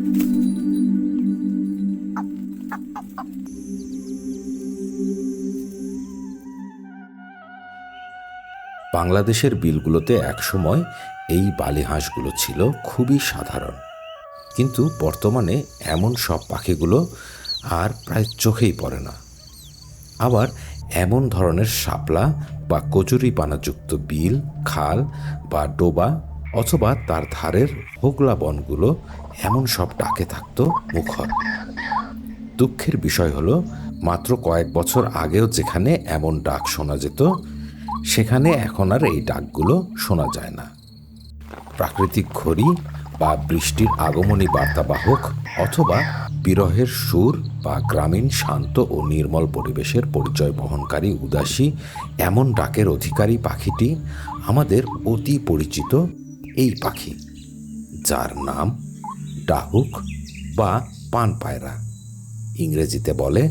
বাংলাদেশের বিলগুলোতে একসময় এই বালিহাঁসগুলো ছিল খুবই সাধারণ, কিন্তু বর্তমানে এমন সব পাখিগুলো আর প্রায় চোখেই পড়ে না। আবার এমন ধরনের শাপলা বা কচুরিপানাযুক্ত বিল, খাল বা ডোবা অথবা তার ধারের হোগলা বনগুলো এমন সব ডাকে থাকত মুখর। দুঃখের বিষয় হলো, মাত্র কয়েক বছর আগেও যেখানে এমন ডাক শোনা যেত, সেখানে এখন আর এই ডাকগুলো শোনা যায় না। প্রাকৃতিক ঘড়ি বা বৃষ্টির আগমনী বার্তাবাহক অথবা বিরহের সুর বা গ্রামীণ শান্ত ও নির্মল পরিবেশের পরিচয় বহনকারী উদাসী এমন ডাকের অধিকারী পাখিটি আমাদের অতি পরিচিত এই পাখি, যার নাম ডাহুক বা পান পায়রা, ইংরেজিতে বলে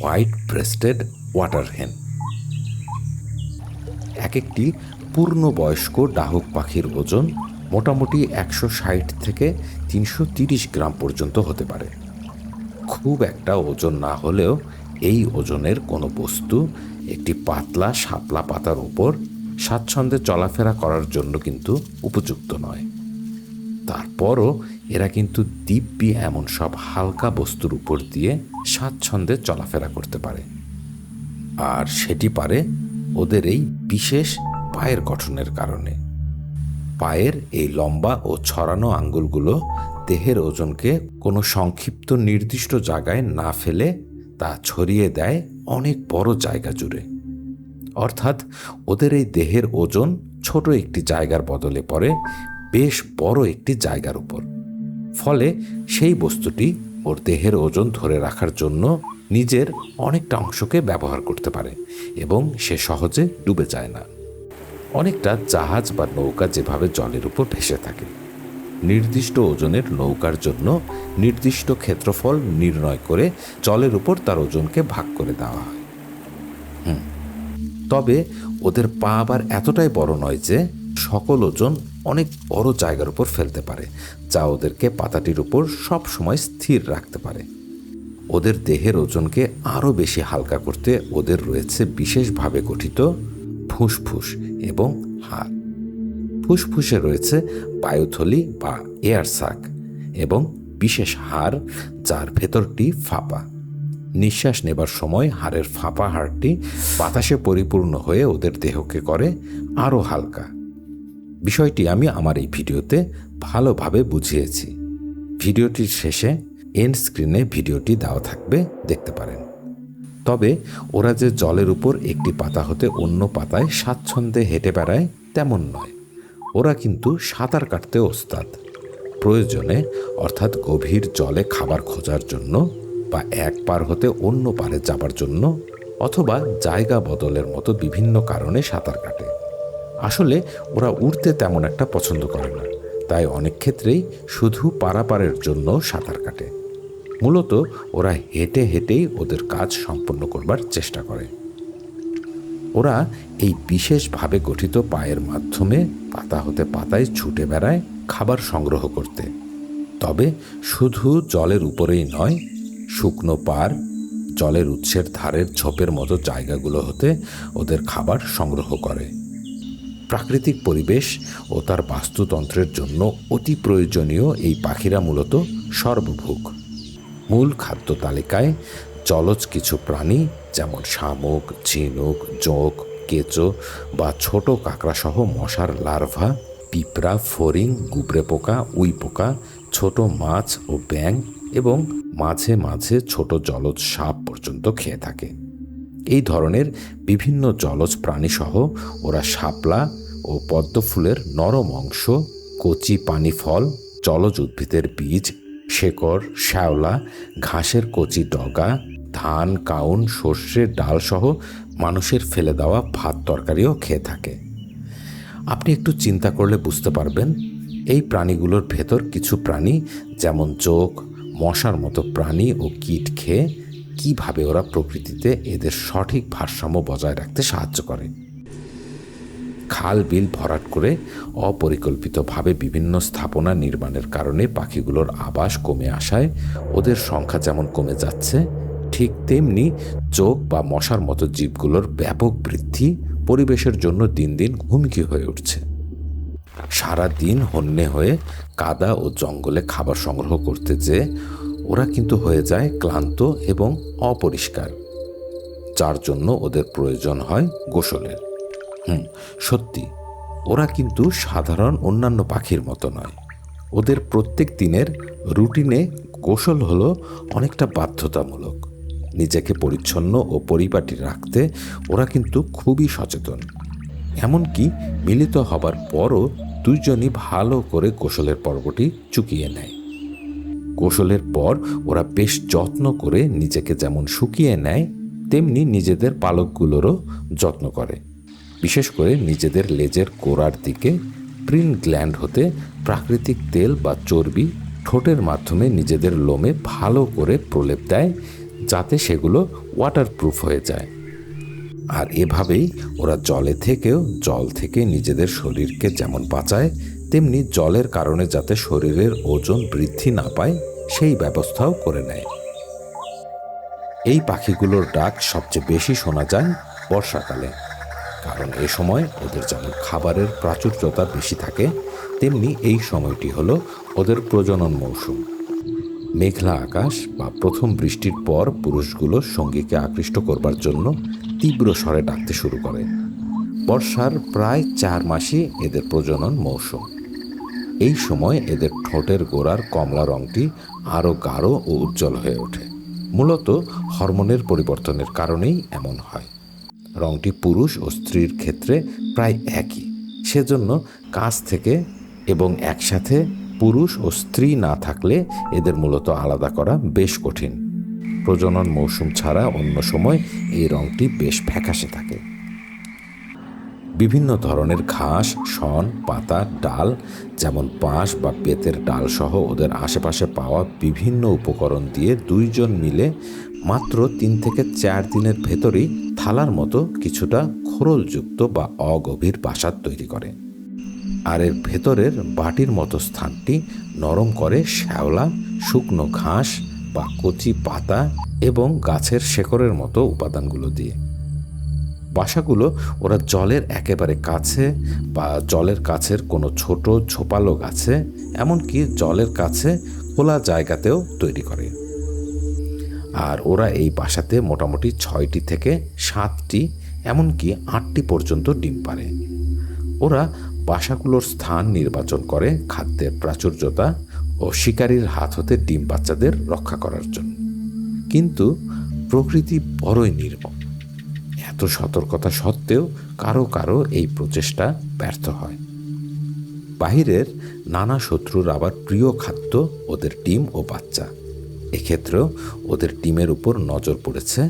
হোয়াইট ব্রেস্টেড ওয়াটার হেন। এক একটি পূর্ণবয়স্ক ডাহুক পাখির ওজন মোটামুটি 160 থেকে 330 গ্রাম পর্যন্ত হতে পারে। খুব একটা ওজন না হলেও এই ওজনের কোনো বস্তু একটি পাতলা শাপলা পাতার উপর স্বাচ্ছন্দ্যে চলাফেরা করার জন্য কিন্তু উপযুক্ত নয়। তারপরও এরা কিন্তু দিব্যি এমন সব হালকা বস্তুর উপর দিয়ে স্বাচ্ছন্দ্যে চলাফেরা করতে পারে। আর সেটি পারে ওদের এই বিশেষ পায়ের গঠনের কারণে। পায়ের এই লম্বা ও ছড়ানো আঙ্গুলগুলো দেহের ওজনকে কোনো সংক্ষিপ্ত নির্দিষ্ট জায়গায় না ফেলে তা ছড়িয়ে দেয় অনেক বড় জায়গা জুড়ে। অর্থাৎ ওদের এই দেহের ওজন ছোট একটি জায়গার বদলে পড়ে বেশ বড় একটি জায়গার উপর। ফলে সেই বস্তুটি ওর দেহের ওজন ধরে রাখার জন্য নিজের অনেকটা অংশকে ব্যবহার করতে পারে এবং সে সহজে ডুবে যায় না। অনেকটা জাহাজ বা নৌকা যেভাবে জলের উপর ভেসে থাকে, নির্দিষ্ট ওজনের নৌকার জন্য নির্দিষ্ট ক্ষেত্রফল নির্ণয় করে জলের উপর তার ওজনকে ভাগ করে দেওয়া হয়। তবে ওদের পা আবার এতটাই বড় নয় যে সকল ওজন অনেক বড় জায়গার উপর ফেলতে পারে, যা ওদেরকে পাতাটির উপর সব সময় স্থির রাখতে পারে। ওদের দেহের ওজনকে আরও বেশি হালকা করতে ওদের রয়েছে বিশেষভাবে গঠিত ফুসফুস এবং হাড়। ফুসফুসে রয়েছে বায়ুথলি বা এয়ার সাক এবং বিশেষ হাড়, যার ভেতরটি ফাঁপা। নিঃশ্বাস নেবার সময় হাড়ের ফাঁপা হাড়টি বাতাসে পরিপূর্ণ হয়ে ওদের দেহকে করে আরও হালকা। বিষয়টি আমি আমার এই ভিডিওতে ভালোভাবে বুঝিয়েছি। ভিডিওটির শেষে এন্ড স্ক্রিনে ভিডিওটি দেওয়া থাকবে, দেখতে পারেন। তবে ওরা যে জলের উপর একটি পাতা হতে অন্য পাতায় স্বাচ্ছন্দ্যে হেঁটে বেড়ায় তেমন নয়। ওরা কিন্তু সাঁতার কাটতে ওস্তাদ। প্রয়োজনে, অর্থাৎ গভীর জলে খাবার খোঁজার জন্য বা এক পার হতে অন্য পারে যাবার জন্য অথবা জায়গা বদলের মতো বিভিন্ন কারণে সাঁতার কাটে। আসলে ওরা উড়তে তেমন একটা পছন্দ করে না, তাই অনেক ক্ষেত্রেই শুধু পারাপারের জন্য সাঁতার কাটে। মূলত ওরা হেঁটে হেঁটেই ওদের কাজ সম্পন্ন করবার চেষ্টা করে। ওরা এই বিশেষভাবে গঠিত পায়ের মাধ্যমে পাতা হতে পাতায় ছুটে বেড়ায় খাবার সংগ্রহ করতে। তবে শুধু জলের উপরেই নয়, শুকনো পার, জলের উৎসের ধারের ঝোপের মতো জায়গাগুলো হতে ওদের খাবার সংগ্রহ করে। প্রাকৃতিক পরিবেশ ও তার বাস্তুতন্ত্রের জন্য অতি প্রয়োজনীয় এই পাখিরা মূলত সর্বভুক। মূল খাদ্য তালিকায় জলজ কিছু প্রাণী যেমন শামুক, ঝিনুক, জোঁক, কেঁচো বা ছোট কাঁকড়াসহ মশার লার্ভা, পিঁপড়া, ফড়িং, গুবরে পোকা, উই পোকা, ছোট মাছ ও ব্যাঙ এবং মাঝে মাঝে ছোট জলজ সাপ পর্যন্ত খেয়ে থাকে। এই ধরনের বিভিন্ন জলজ প্রাণীসহ ওরা শাপলা ও পদ্ম ফুলের নরম অংশ, কচি পানি ফল, জলজ উদ্ভিদের বীজ, শেকড়, শ্যাওলা, ঘাসের কচি ডগা, ধান, কাউন, সর্ষের ডালসহ মানুষের ফেলে দেওয়া ভাত তরকারিও খেয়ে থাকে। আপনি একটু চিন্তা করলে বুঝতে পারবেন এই প্রাণীগুলোর ভেতর কিছু প্রাণী যেমন জোঁক, মশার মতো প্রাণী ও কীট খেয়ে কিভাবে ওরা প্রকৃতিতে এদের সঠিক ভারসাম্য বজায় রাখতে সাহায্য করে। খাল বিল ভরাট করে অপরিকল্পিতভাবে বিভিন্ন স্থাপনা নির্মাণের কারণে পাখিগুলোর আবাস কমে আসায় ওদের সংখ্যা যেমন কমে যাচ্ছে, ঠিক তেমনি চোখ বা মশার মতো জীবগুলোর ব্যাপক বৃদ্ধি পরিবেশের জন্য দিন দিন হুমকি হয়ে উঠছে। সারা দিন হন্যে হয়ে কাদা ও জঙ্গলে খাবার সংগ্রহ করতে যেয়ে ওরা কিন্তু হয়ে যায় ক্লান্ত এবং অপরিষ্কার, যার জন্য ওদের প্রয়োজন হয় গোসলের। সত্যি, ওরা কিন্তু সাধারণ অন্যান্য পাখির মতো নয়। ওদের প্রত্যেক দিনের রুটিনে গোসল হলো অনেকটা বাধ্যতামূলক। নিজেকে পরিচ্ছন্ন ও পরিপাটি রাখতে ওরা কিন্তু খুবই সচেতন। এমনকি মিলিত হবার পরও দুইজনই ভালো করে গোসলের পর্বটি চুকিয়ে নেয়। গোসলের পর ওরা বেশ যত্ন করে নিজেকে যেমন শুকিয়ে নেয়, তেমনি নিজেদের পালকগুলোরও যত্ন করে। বিশেষ করে নিজেদের লেজের গোড়ার দিকে প্রিন গ্ল্যান্ড হতে প্রাকৃতিক তেল বা চর্বি ঠোঁটের মাধ্যমে নিজেদের লোমে ভালো করে প্রলেপ দেয়, যাতে সেগুলো ওয়াটারপ্রুফ হয়ে যায়। আর এভাবেই ওরা জল থেকে নিজেদের শরীরকে যেমন বাঁচায়, তেমনি জলের কারণে যাতে শরীরের ওজন বৃদ্ধি না পায় সেই ব্যবস্থাও করে নেয়। এই পাখিগুলোর ডাক সবচেয়ে বেশি শোনা যায় বর্ষাকালে, কারণ এ সময় ওদের যেমন খাবারের প্রাচুর্যতা বেশি থাকে, তেমনি এই সময়টি হলো ওদের প্রজনন মৌসুম। মেঘলা আকাশ বা প্রথম বৃষ্টির পর পুরুষগুলো সঙ্গীকে আকৃষ্ট করবার জন্য তীব্র স্বরে ডাকতে শুরু করে। বর্ষার প্রায় 4 মাসই এদের প্রজনন মৌসুম। এই সময় এদের ঠোঁটের গোড়ার কমলা রঙটি আরও গাঢ় ও উজ্জ্বল হয়ে ওঠে। মূলত হরমোনের পরিবর্তনের কারণেই এমন হয়। রঙটি পুরুষ ও স্ত্রীর ক্ষেত্রে প্রায় একই, সেজন্য কাছ থেকে এবং একসাথে পুরুষ ও স্ত্রী না থাকলে এদের মূলত আলাদা করা বেশ কঠিন। প্রজনন মৌসুম ছাড়া অন্য সময় এই রঙটি বেশ ফ্যাকাশে থাকে। বিভিন্ন ধরনের ঘাস, শন, পাতা, ডাল, যেমন বাঁশ বা বেতের ডাল সহ ওদের আশেপাশে পাওয়া বিভিন্ন উপকরণ দিয়ে দুইজন মিলে মাত্র 3 থেকে 4 দিনের ভেতরেই থালার মতো কিছুটা খোরলযুক্ত বা অগভীর বাসা তৈরি করে। আর এর ভেতরের বাটির মতো স্থানটি নরম করে শ্যাওলা, শুকনো ঘাস বা কচি পাতা এবং গাছের শেকড়ের মতো উপাদানগুলো দিয়ে। বাসাগুলো ওরা জলের একেবারে কাছে বা জলের কাছের কোনো ছোট ঝোপালো গাছে, এমনকি জলের কাছে খোলা জায়গাতেও তৈরি করে। আর ওরা এই বাসাতে মোটামুটি 6টি থেকে 7টি, এমনকি 8টি পর্যন্ত ডিম পারে। ওরা বাসাগুলোর স্থান নির্বাচন করে খাদ্যের প্রাচুর্যতা ও শিকারীর হাত হতে ডিম বাচ্চাদের রক্ষা করার জন্য। কিন্তু প্রকৃতি বড়ই নির্মম। এত সতর্কতা সত্ত্বেও কারো কারো এই প্রচেষ্টা ব্যর্থ হয়। বাহিরের নানা শত্রুর আবার প্রিয় খাদ্য ওদের ডিম ও বাচ্চা। এক্ষেত্রেও ওদের ডিমের উপর নজর পড়েছে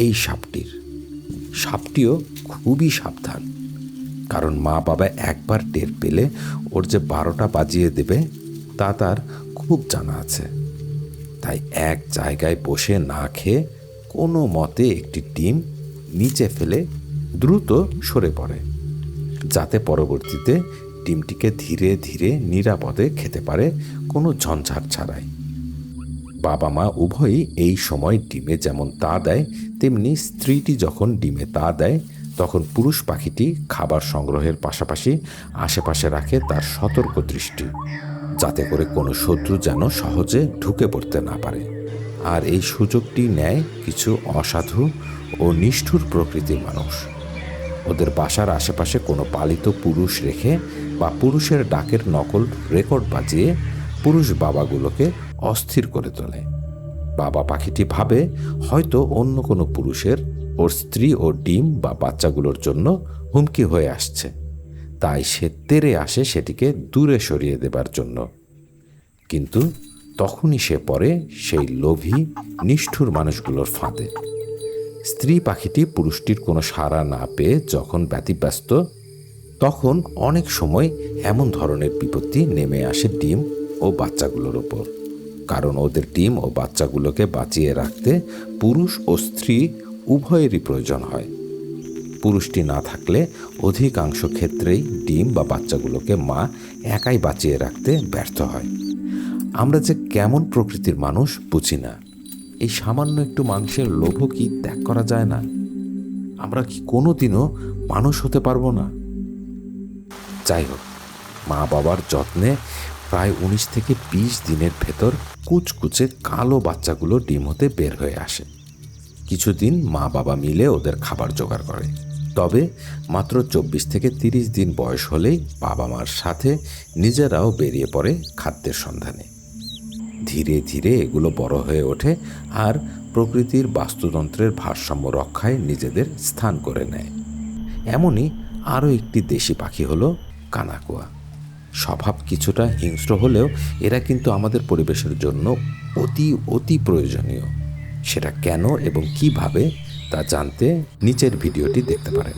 এই সাপটির। সাপটিও খুবই সাবধান, কারণ মা বাবা একবার টের পেলে ওর যে 12টা বাজিয়ে দেবে তা তার খুব জানা আছে। তাই এক জায়গায় বসে না খেয়ে কোনো মতে একটি ডিম নিচে ফেলে দ্রুত সরে পড়ে, যাতে পরবর্তীতে ডিমটিকে ধীরে ধীরে নিরাপদে খেতে পারে কোনো ঝঞ্ঝাট ছাড়াই। বাবা মা উভয়ই এই সময় ডিমে যেমন তা দেয়, তেমনি স্ত্রীটি যখন ডিমে তা দেয় তখন পুরুষ পাখিটি খাবার সংগ্রহের পাশাপাশি আশেপাশে রাখে তার সতর্ক দৃষ্টি, যাতে করে কোনো শত্রু যেন সহজে ঢুকে পড়তে না পারে। আর এই সুযোগটি নেয় কিছু অসাধু ও নিষ্ঠুর প্রকৃতির মানুষ। ওদের বাসার আশেপাশে কোনো পালিত পুরুষ রেখে বা পুরুষের ডাকের নকল রেকর্ড বাজিয়ে পুরুষ বাবাগুলোকে অস্থির করে তোলে। বাবা পাখিটি ভাবে হয়তো অন্য কোনো পুরুষের ওর স্ত্রী ও ডিম বা বাচ্চাগুলোর জন্য হুমকি হয়ে আসছে, তাই সে তেড়ে আসে সেটিকে দূরে সরিয়ে দেবার জন্য। কিন্তু তখনই সে পড়ে সেই লোভী নিষ্ঠুর মানুষগুলোর ফাঁদে। স্ত্রী পাখিটি পুরুষটির কোনো সাড়া না পেয়ে যখন ব্যতিব্যস্ত, তখন অনেক সময় এমন ধরনের বিপত্তি নেমে আসে ডিম ও বাচ্চাগুলোর ওপর, কারণ ওদের ডিম ও বাচ্চাগুলোকে বাঁচিয়ে রাখতে পুরুষ ও স্ত্রী উভয়েরই প্রয়োজন হয়। পুরুষটি না থাকলে অধিকাংশ ক্ষেত্রেই ডিম বা বাচ্চাগুলোকে মা একাই বাঁচিয়ে রাখতে ব্যর্থ হয়। আমরা যে কেমন প্রকৃতির মানুষ বুঝি না। এই সামান্য একটু মাংসের লোভও কি ত্যাগ করা যায় না? আমরা কি কোনোদিনও মানুষ হতে পারবো না? যাই হোক, মা বাবার যত্নে প্রায় 19 থেকে 20 দিনের ভেতর কুচকুচে কালো বাচ্চাগুলো ডিম হতে বের হয়ে আসে। কিছুদিন মা বাবা মিলে ওদের খাবার জোগাড় করে। তবে মাত্র 24 থেকে 30 দিন বয়স হলেই বাবা মার সাথে নিজেরাও বেরিয়ে পড়ে খাদ্যের সন্ধানে। ধীরে ধীরে এগুলো বড় হয়ে ওঠে আর প্রকৃতির বাস্তুতন্ত্রের ভারসাম্য রক্ষায় নিজেদের স্থান করে নেয়। এমনই আরও একটি দেশি পাখি হলো কানাকুয়া। স্বভাব কিছুটা হিংস্র হলেও এরা কিন্তু আমাদের পরিবেশের জন্য অতি অতি প্রয়োজনীয়। সেটা কেন এবং কিভাবে তা জানতে নিচের ভিডিওটি দেখতে পারেন।